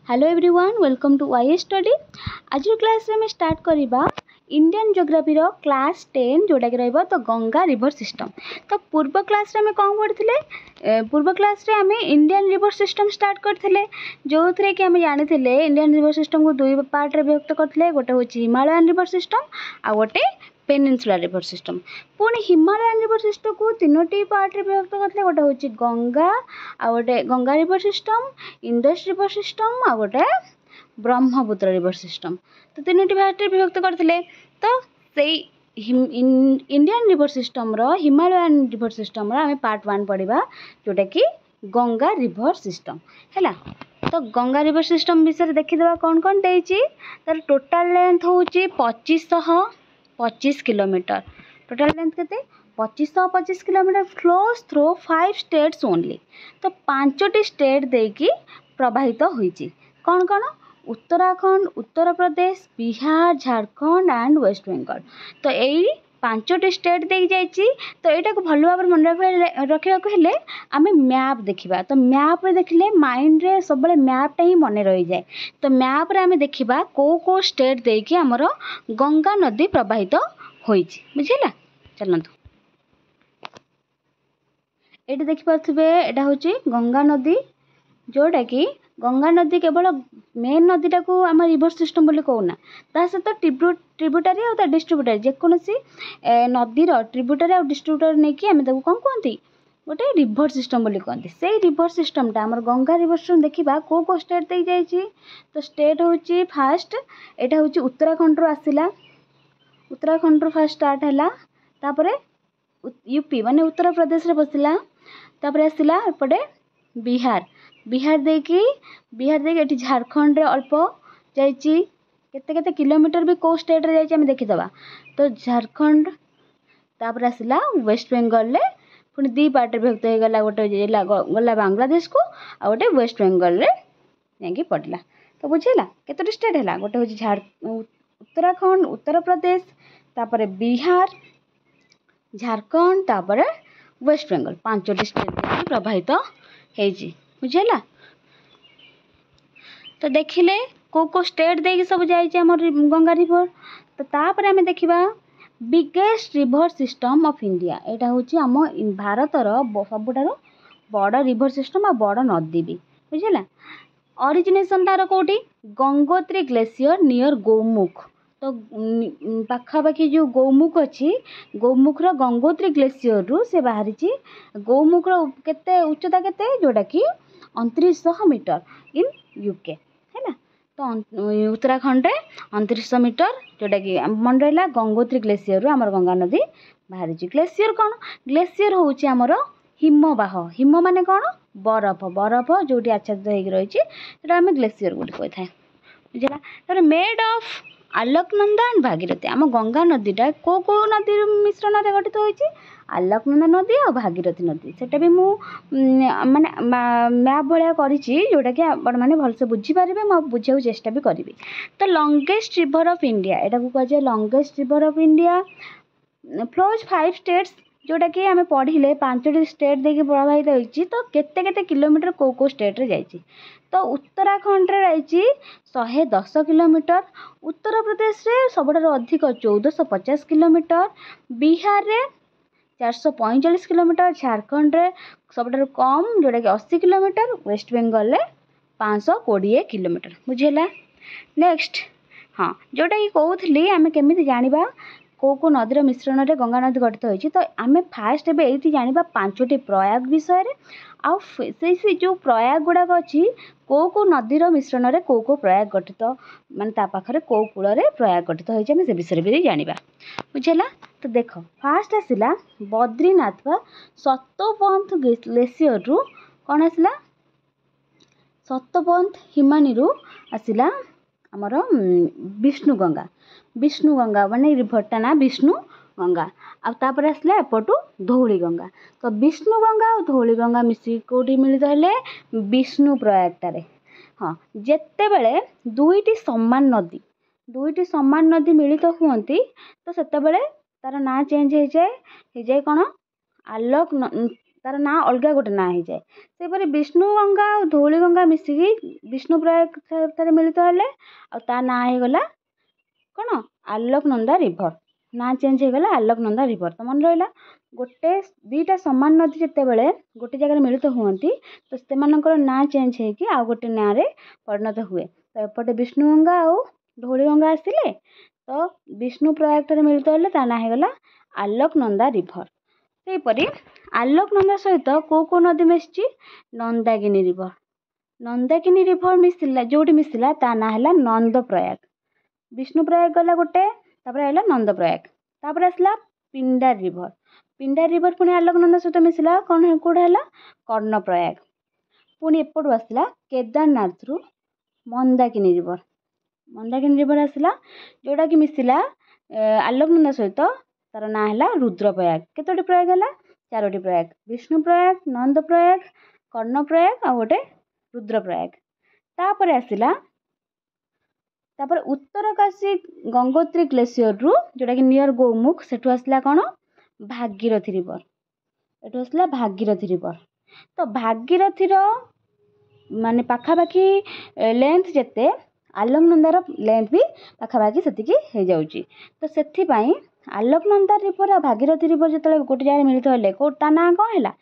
Hello everyone welcome to Y study. आज class में start करवा इंडियन ज्योग्राफी क्लास 10 जोटा कि रहिबो तो गंगा रिवर सिस्टम। तो पूर्व क्लास रे हमें कौन पढ़िଥିଲେ पूर्व क्लास रे हमें इंडियन रिवर सिस्टम स्टार्ट करथिले जो थे कि हमें जानी इंडियन रिवर सिस्टम को दुई पार्ट रे विभक्त करथिले। गोटे होची हिमालयन रिवर सिस्टम आ गोटे पेनिनसुलर रिवर सिस्टम। पुणी हिमालयन रिवर सिस्टम को तीनोटी पार्ट रे विभक्त करथिले। गोटे होची गंगा आ गोटे Ganga river system, Indus river system आ गोटे ब्रह्मपुत्र रिवर सिस्टम। तो तीनोटी पार्ट रे विभक्त करथिले। तो सेई इंडियन रिवर सिस्टम रो हिमालयन रिवर सिस्टम रो हमें पार्ट 1 पढ़िबा जोटा कि गंगा रिवर सिस्टम हैला। तो गंगा रिवर सिस्टम विषय देखिदेवा कौन कौन देइछि। तार टोटल लेंथ होची 2525 किलोमीटर। टोटल लेंथ केते 2525 kilometre flows through 5 states only. तो 5टी स्टेट देकी प्रवाहित होईछि। कौन कौन? Uttarakhand, Uttar Pradesh, Bihar, Jharkhand and waste Bengal. तो यही 5टी स्टेट दे जाइए। तो यहाँ को भल भाव मन रखा हेले आम मैप देखा। तो मैप रे देखिले माइंड रे सब मैपटा ही मन रही जाए। तो मैप रे आम देखा को स्टेट देकी आमर गंगा नदी प्रवाहित होइछि बुझिला। चलतु ये देखिपे यहाँ हूँ गंगा नदी जोटा कि गंगा नदी केवल मेन नदीटा को आम रिवर सिस्टम बोली कहूना। ता सहित ट्रिब्यूटारी और डिस्ट्रीब्यूटारी जेकोसी नदीर ट्रिब्यूटारी और डिस्ट्रीब्यूटारी नहीं कि आम कौन कहती गोटे रिवर सिस्टम बोली कहते। से रिवर सिस्टमटा आम गंगा रिवर सिस्टम देखा को स्टेट दे जाइए। तो स्टेट हूँ फास्ट यहाँ हूँ उत्तराखंड आसला। उत्तराखंड फास्ट स्टार्ट है तापर यूपी माने उत्तर प्रदेश रे बसला। तापर आसला एपटे बिहार। बिहार देखी ये झारखंड रे अल्प जाइए केते किलोमीटर भी को स्टेट रे जाइए देखीदबा। तो झारखंड तापर आसला वेस्ट बेंगल रे पुणी दी पार्ट रे विभक्त हो गला। गोटे गला बांग्लादेश को आ गोटे वेस्ट बेंगल रे जाकि पड़ला। तो बुझेला केतोटी स्टेट है गोटे हूँ उत्तराखंड, उत्तर प्रदेश, तापर बिहार, झारखंड, तापर वेस्ट बेंगल 5टी स्टेट प्रभावित होइछि बुझेला। तो देखिले को स्टेट देकी सब जाइए आम गंगा रिवर। तो तापर आम देखा biggest river system of India. यहाँ हूँ आम भारतर सबुठार बड़ रिवर सिस्टम आ बड़ नदी भी बुझेला। ओरिजिनेशन तार कौटी गंगोत्री ग्लेशियर नियर गौमुख। तो पाखापाखि जो गौमुख अच्छी गौमुख गंगोत्री ग्लेशियर रु से बाहरी। गौमुख केते उच्चता केते जोटा कि 2900 मीटर इन यूके है। तो उत्तराखंड 2900 मीटर जोटा कि मन रहा गंगोत्री ग्लेशियर रु आमर गंगा नदी बाहरी। ग्लेशियर कौन? ग्लेशियर हूँ आमर हिमवाह। हिम माने कौन? बरफ। बरफ जो आच्छादित होगी रही आम ग्लेशियर बोली कही था बुझला। तर मेड ऑफ आलोकनंदा एंड भागीरथी। आम गंगा नदीटा को नदी मिश्रण में गठित होती आलोकनंदा नदी और भागीरथी नदी। सेटा भी मु माने मैप भाया जोटा कि मैंने भलसे बुझीपारे बुझा चेष्टा भी करी। तो लंगेस्ट रिवर ऑफ इंडिया यहाँ को कहुए longest river of India flows 5 states जोटा कि आम पढ़िले 5टी स्टेट देखिए प्रभावित होती। तो केते किलोमीटर को स्टेट रे जाइए। तो उत्तराखंड रे रही 110 किलोमीटर। उत्तर प्रदेश रे सबुठार अधिक 1450 किलोमीटर। बिहार रे 445 किलोमीटर। झारखंड रे सबुठार कम जोटा कि 80 किलोमीटर। वेस्ट बेंगल रे 520 किलोमीटर बुझेला। नेक्स्ट हाँ जोटा कि कहूली आम केमी जाना को नदीर मिश्रण में गंगा नदी गठित होती। तो आम फास्ट ये जाना 5टी प्रयाग विषय आउ से जो प्रयाग गुड़ाक अच्छी को नदीर मिश्रण में को प्रयाग गठित माने ता पाखरे को कूल प्रयाग गठित होती से विषय भी जाना बुझेला। तो देख फास्ट आसला बद्रीनाथ व सतपंथ ग्लेशियर रु कौन आसला सतपंथ हिमानी रु आसला आमर विष्णु गंगा। विष्णु गंगा माने रिभरटा ना विष्णु गंगा। आपर आसला एपटू धौली गंगा। तो विष्णु गंगा और धौली गंगा मिसी कौटी मिलित हेले विष्णु प्रयागटारे। हाँ जेते बेले दुईटी समान नदी मिलित हुअंती तो सेते बेले तार ना चेंज हो जाए कौन तार ना अलग गोटे ना हो जाए सेपरि विष्णुगंगा और धौलीगंगा मिसिकी विष्णुप्रयाग मिलित हेले आ ना हो गला कौन आलोकनंदा रिभर ना चेंज हो गला आलोकनंदा रिभर। तो मन रहा गोटे दीटा समान नदी जितेबले गोटे जगह मिलित हुअती तो से ना चेंज हो आ गोटे ना रे परिणत हुए। तो एपटे विष्णुगंगा और धौलीगंगा आसिले तो विष्णुप्रयाग मिलित हेले ता ना हो गला आलोकनंदा रिभर। सेपरि आलोकनंदा सहित कौ नदी मिशी नंदाकिनी रिभर। नंदाकिनी रिभर मिसिला जोटी मिसिला ता ना है नंदप्रयाग। विष्णुप्रयाग गला गोटे तापर आइला नंदप्रयाग तापर आसला पिंडार रिभर। पिंडार रिभर पुणी आलोकनंदा सहित मिसिला कौन कौटा है कर्णप्रयाग। पुणी एपटू आसला केदारनाथ रु मंदाकिनी रिभर। मंदाकिनी रिभर आसला जोटा कि मिसिला आलोकनंदा सहित तार ना है रुद्रप्रयाग। केतोटी प्रयाग है 4टी प्रयाग विष्णुप्रयाग नंदप्रयाग कर्णप्रयाग आ गोटे रुद्रप्रयाग। तापर आसला तापर उत्तरकाशी गंगोत्री ग्लेशियर रु जोटा कि नियर गौमुख सेठू आसला कौन भागीरथी रिभर। एठू आसला भागीरथी रिभर। तो भागीरथी माने पाखापाखि लेंथ जेते आलोकनंदार लेंथ भी पाखापाखि सेतिकी हो जाउची। तो सेथिपाई आलोकनंदा रिभर आ भागीरथी रिभर जो गोटे जगह मिलित हेले ता ना कौन है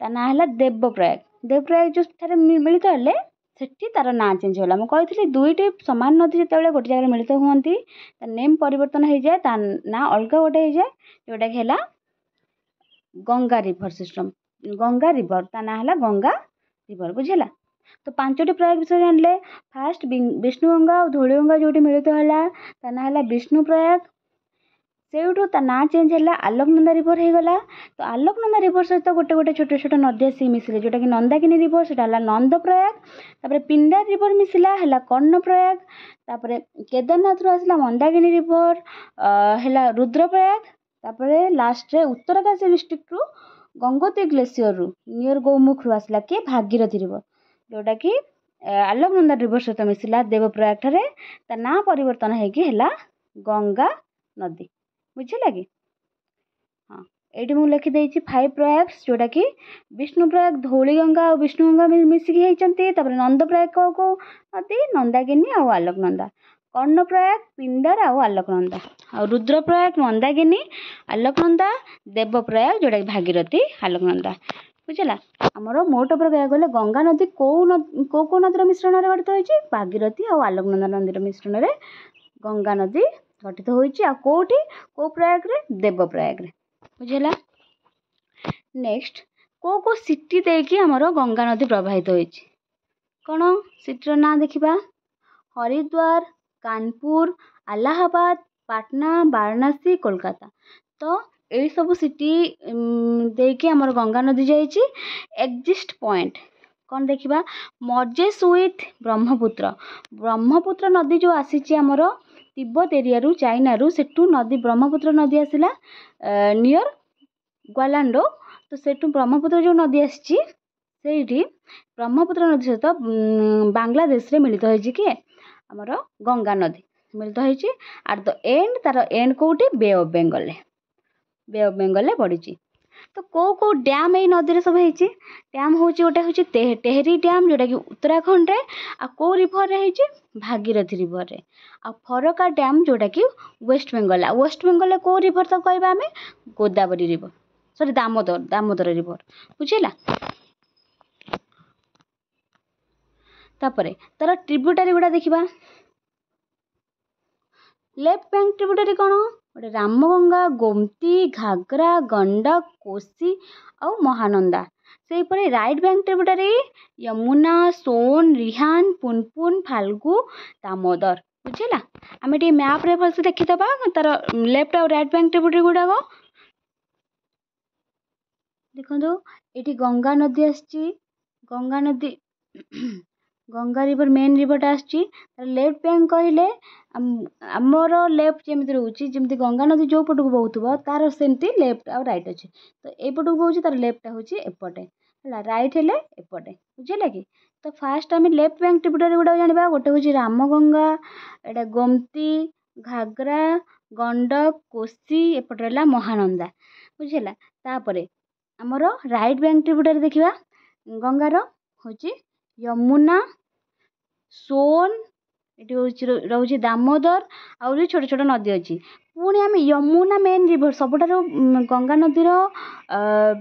ता ना है देवप्रयाग। देवप्रयाग जो मिलित हेले सेठी तार ना चेंज होला। मुझे दुईटी समान नदी जिते गोटे जगह मिलित हुअती नेम परिवर्तन हो जाए ता ना अलग गोटे हो जाए जोटा कि है Ganga river system. Ganga river ता ना है गंगा रिभर बुझेगा। तो 5टी प्रयाग विषय जानले फास्ट विष्णुगंगा और धौलीगंगा जोटी मिलित है ता ना है विष्णुप्रयाग। सेठू ता ना चेंज है आलोकनंदा रिभर हो गला। तो आलोकनंदा रिभर सहित गोटे गोटे छोट छोट नदी आसिक मिसिले जोटा कि नंदाकिनी रिभर से नंदप्रयाग। तापर पिंडार रिभर मिसिला है कर्णप्रयाग। तापर केदारनाथ रु आसला मंदाकिनी रिभर है रुद्रप्रयाग। तापर लास्ट रे उत्तरकाशी डिस्ट्रिक्ट रु गंगोत्री ग्लेशियर रु नियर गौमुख रु आसला कि भागीरथी रिभर जोटा कि आलोकनंदा रिभर सहित मिसिला देवप्रयाग ठारे ता ना परिवर्तन होगी गंगा नदी बुझे कि हाँ ये मुझे लिखिदे 5 प्रयाग जोटा कि विष्णुप्रयाग धौलीगंगा और विष्णुगंगा मिसिकी होती। नंदप्रयाग को नदी नंदाकिनी और आलोकनंदा कर्णप्रयाग पिंडार और आलोकनंदा और रुद्रप्रयाग मंदाकिनी आलोकनंदा देवप्रयाग जोटा कि भागीरथी आलोकनंदा बुझेगा। आमर मोट पर कह गले गंगा नदी कौ नदीर मिश्रण में गठित होती भागीरथी और आलोकनंदा नदीर मिश्रण में गंगा नदी गठित होती कौटी कौ प्रयाग रे देवप्रयाग रे बुझेगा। नेक्स्ट कौ सिटी देकी आमर गंगा नदी प्रवाहित होती कौन सिटीर ना देखा हरिद्वार कानपुर अलाहाबाद पाटना वाराणसी कोलकाता। तो यही सब सिटी देकी आमर गंगा नदी जाइए। एक्जिस्ट पॉइंट कौन देखा मर्जेस विथ ब्रह्मपुत्र। ब्रह्मपुत्र नदी जो आसी आमर तिब्बत एरिया रु चाइना रु सेठू नदी ब्रह्मपुत्र नदी आसला नियर ग्वालांडो। तो सेठू ब्रह्मपुत्र जो नदी आसी ब्रह्मपुत्र नदी सहित बांग्लादेश रे मिलित होइछि कि आमर गंगा नदी मिलित होइछि। एट द एंड तार एंड कौटी बे ऑफ बेंगल पड़ी। तो कौ डैम यही नदी सब होती डैम हूँ गोटे हूँ टेहरी डैम जोटा कि उत्तराखंड रे आ कौ रिभर रे भागीरथी रिभर रे आ फरका डैम जोटा कि वेस्ट बेंगल आ वेस्ट बेंगल कौ रिभर तो कहबा आमे Godavari river sorry Damodar river बुझेगा। तापर तार ट्रिब्यूटारी गुड़ा देखा लेफ्ट बैंक ट्रिब्यूटारी कौन गोटे रामगंगा गोमती घाघरा गंडक कोसी और महानंदा। से राइट बैंक ट्रिब्यूटारी यमुना सोन रिहान पुनपुन फाल्गु दामोदर बुझेगा। आम ये मैप रे भलसे देखीदबा तार लेफ्ट और राइट बैंक ट्रिब्यूटारी गुड़ाक देखो ये गंगा नदी आसी गंगा नदी गंगा रिवर मेन रिवरटा आसी लेफ्ट बैंक कहले आमर लेफ्ट जमी रोचे जमी गंगा नदी जो पट को बहुव तार सेमती लेफ्ट और राइट अच्छे। तो एपट को बहु तार लेफ्ट हूँ एपटे है राइट हेले एपटे बुझेगा कि। तो फास्ट आम लेफ्ट बैंक ट्रिब्यूटारी गुड़ा जाना गोटे हूँ रामगंगा एटा गोमती घाघरा गंडक कोसी एपटे रहा महानंदा बुझेगा। तापर आमर राइट बैंक ट्रिब्यूटारी देखिबा गंगार होची यमुना, सोन, एटी होची रहउची दामोदर आउरी छोट छोट नदी अछि। पुणी आम यमुना मेन रिवर सबुठार गंगा नदीर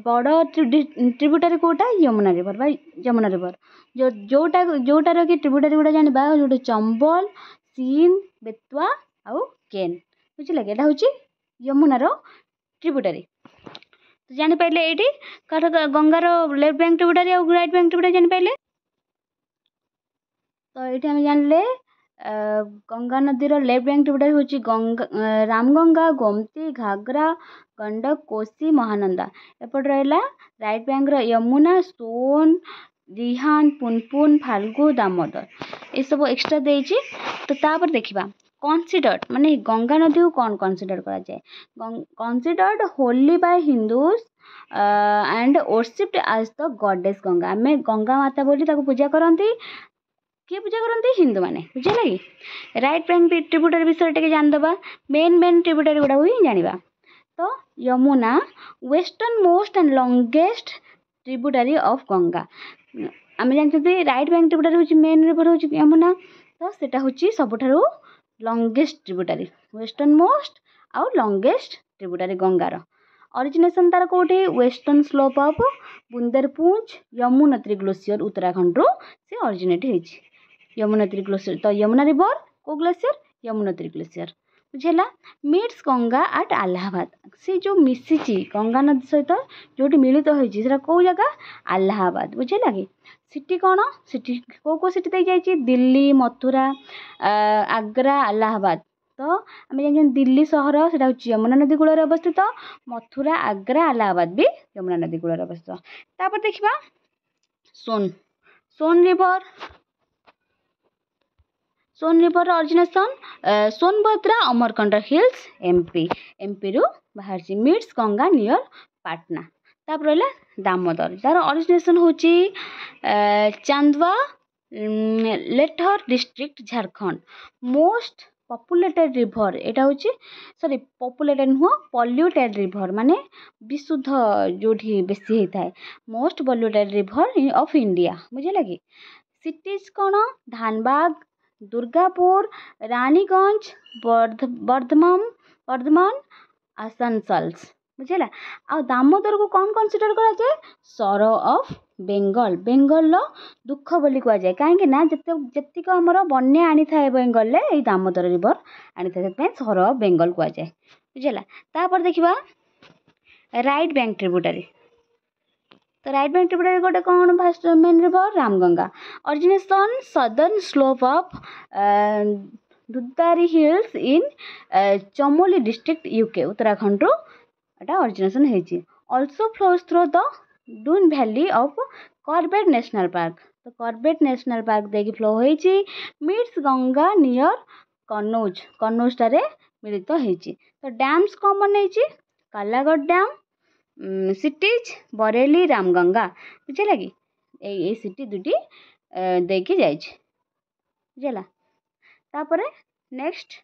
बड़ ट्रिब्यूटारी कोटा यमुना रिवर बा यमुना रिवर जोटार कि ट्रिब्यूटारी गुड़ा जानिबा जोटे चंबल, सींध, बेतवा आउ केन बुझिला कि एटा होची यमुनार ट्रिब्यूटारी। तो जानि पाइले एठी गंगार लेफ्ट बैंक ट्रिब्यूटारी और राइट बैंक ट्रिब्यूटारी जानि पाइले। तो ये आम जानले गंगा नदीर लेफ्ट बैंक ट्रिब्यूटारी होची रामगंगा, गोमती, घाघरा, गंडक, कोसी, महानंदा। एपट रहला राइट बैंक यमुना, सोन, रिहान, पुनपुन, फाल्गु, दामोदर ये सब एक्स्ट्रा देइछि। तो तापर देखिबा कन्सिडर्ड माने गंगा नदी को कौन कन्सिडर करा जाए। Considered holy by Hindus and worshipped as the goddess Ganga. आमे गंगा माता बोली ताको पूजा करंती। किए पूजा करते हिंदू मैंने बुझे लगी। राइट बैंक ट्रिब्यूटारी विषय टे जानीदबा मेन ट्रिब्यूटारी गुड़ा ही जाना। तो Yamuna western most and longest tributary of Ganga. आम जानते राइट बैंक ट्रिब्यूटारी हूँ मेन रिवर हूँ यमुना। तो सेटा हूँ सबुठारु लॉन्गेस्ट ट्रिब्यूटारी वेस्टर्न मोस्ट आउ लॉन्गेस्ट ट्रिब्यूटारी गंगार। ऑरिजिनेशन तार कोठी western slope of Bundelkhand Yamunotri glacier Uttarakhand रो से ऑरिजिनेट होइछि। यमुनोत्री ग्लेशियर तो यमुना रिवर को ग्लेशियर यमुनोत्री ग्लेशियर बुझेला। मीट्स गंगा एट अलाहाबाद से जो मिसिची गंगा नदी सहित जोटी मिलित होइछि सेटा को जगह अलाहाबाद बुझेला कि। सिटी कौन सिटी को सिटी दे जाइछि दिल्ली, मथुरा, आग्रा, अलाहाबाद। तो आम जान दिल्ली सहर से यमुना नदी कूल अवस्थित। मथुरा, आग्रा, अलाहाबाद भी यमुना नदी कूल अवस्थित। तापर देखिबा Son river origination Sonbhadra Amarkantak hills MP रु बाहर मीट्स गंगा नियर पाटना। तापर रहला दामोदर तार ऑरिजिनेशन होची Chandwa Latehar district Jharkhand. Most populated river एटा होची सॉरी पॉपुलेटेड नुह पॉल्यूटेड रिवर माने विशुद्ध जोठी बेसी होता है। Most polluted river of India बुझे लगी। सिटीज कौन धानबाद, दुर्गापुर, रानीगंज, बर्धमान, आसनसोल्स बुझेला। आ दामोदर को कौन कन्सिडर करा जाए सरो ऑफ बेंगल दुख बोली कह जाए कहीं ना जतिक आमर बन्या आनी था बेंगल ये दामोदर रिवर आनी था सरो ऑफ बेंगल कह जाए बुझेला। तापर देखिबा राइट बैंक ट्रिब्यूटारी। तो राइट बैंक ट्रिब्यूटारी गोटे कौन fast main river Ramganga. Origination southern slope of Dudari hills in Chamoli district UK Uttarakhand रो एटा ऑरिजिनेशन हेची। Also flows through the Doon valley of Corbett national park. तो कॉर्बेट नेशनल पार्क देखिए फ्लो होइची। Meets Ganga near Kannauj टारे मिलित होइची। तो डैम्स कॉमन होइची कालागढ़ डैम। सिटीज बरेली, रामगंगा बुझे लगी ए सिटी दुटी देखी जाइए बुझेला। तापरे नेक्स्ट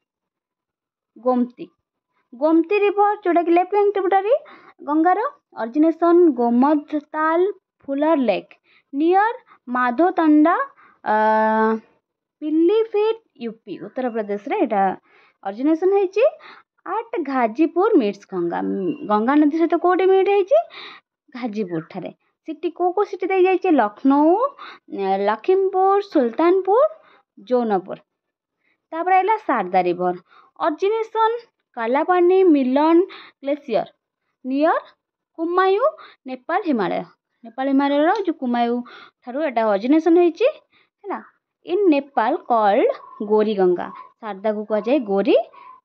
गोमती रिवर जोटा कि लेफ्ट बैंक ट्रिब्यूटारी गंगार। Origination Gomattal Fulhar lake near Madhotanda Pilibhit UP Uttar Pradesh रे एटा ऑरिजिनेशन होइची। आट घाजीपुर मीट्स गंगा नदी सहित कोटी मीट होइची घाजीपुर ठारे। सिटी को सिटी दे जाइए लखनऊ, लखीमपुर, सुल्तानपुर, जौनपुर। तापर आइला शारदा रिवर ऑरिजिनेशन कालापानी मिलन ग्लेशियर नियर कुमायूं नेपाल हिमालय जो कुमायूं थारु एटा ऑरिजिनेशन होइची हैला इन नेपाल कॉल्ड गोरी गंगा। शारदा को कह जाए गोरी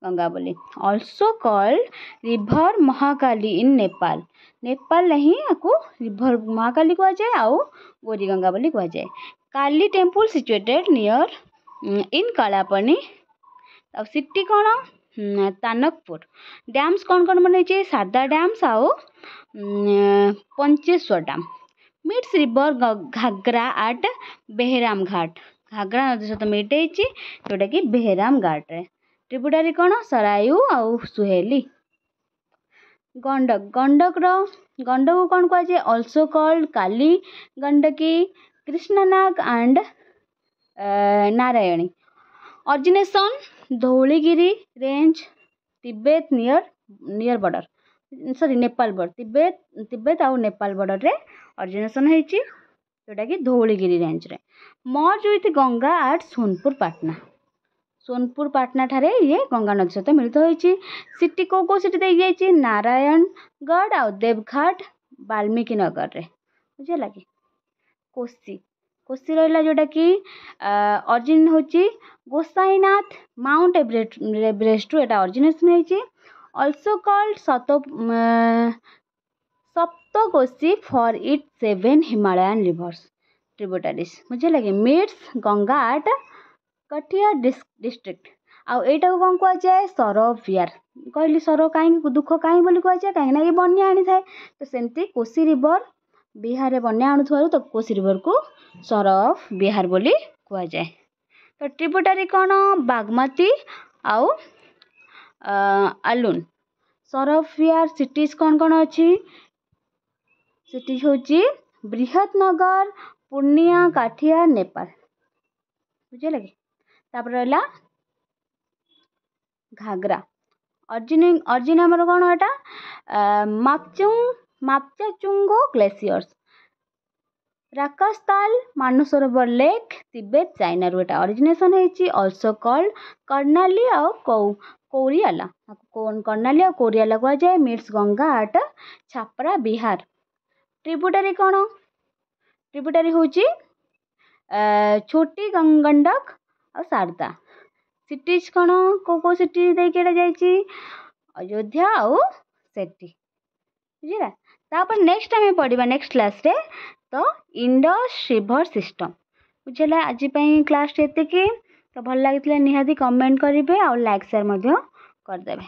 गंगा बोली। ऑल्सो कॉल्ड रिवर महाकाली इन नेपाल नहीं आपको रिवर महाकाली कह जाए आउ गोरी गंगा बोली कह जाए। Kali temple situated near in Kalapani. City कौन तानकपुर। डैम्स कौन बन शारदा डैम्स आउ Pancheshwar dam. Meets river Ghaghara at Behram Ghat. Ghaghara नदी सहित मीट होती जोटा कि बेहराम घाट रे। ट्रिब्यूटारी कौन सरायू आउ सुहेली गंडक को कौन कह जाए also called Kali Gandaki Krishnanag and Narayani origination Dhaulagiri range Tibet near border sorry Nepal border Tibet आउ नेपाल बॉर्डर रे ऑरिजिनेशन होइची जोटा कि धौलीगिरी रेंज रे merge with Ganga at Sonpur Patna ठारे ये गंगा नदी सहित मिलित होइची सिटी को सिटी दे जाइची नारायणगढ़ आउ देवघाट वाल्मीकि नगर रे बुझला कि कोसी रहिला जोटा कि ऑरिजिन होची गोसाईनाथ माउंट एवरेस्ट रु एटा ऑरिजिनेशन होइची also called Saptakoshi for it 7 Himalayan rivers tributaries बुझला कि meets Ganga at Katihar district आउ एटा को कौन कह जाए सर ऑफ बिहार कहली सर कहीं दुख कहीं बोली कह जाए कहीं ये बन्या आनी थाए तो सेमती कोसी रिवर बिहार रे बन्या आणुथवारु तो कोसी रिवर को सर ऑफ बिहार बोली कह जाए तो ट्रिब्यूटरी कौन बागमती आउ आलुन सर ऑफ बिहार सिटीज कौन अच्छी सिटीज होची बृहत्नगर पूर्णिया काठियार नेपाल बुझे कि तापर रहला घाघरा ऑरिजिन हमर कौन एटा Mapchachungo glaciers Rakastal Mansarovar lake Tibet China रो एटा ऑरिजिनेशन होइची ऑल्सो कॉल्ड कर्णाली और कौरियाला कर्णाली और कौरियाला कह जाए meets Ganga at Chhapra Bihar tributary कौन ट्रिब्यूटरी होची छोटी गंडक और शारदा सिटीज कौन को सिटी देके जाइची अयोध्या और सेठी बुझला तापर नेक्स्ट आम पढ़ा नेक्स्ट क्लास रे तो इंडस रिवर सिस्टम बुझला आज क्लास एतिकी तो भल लगी निहाती कमेंट करेंगे और लाइक शेयर करदेवे।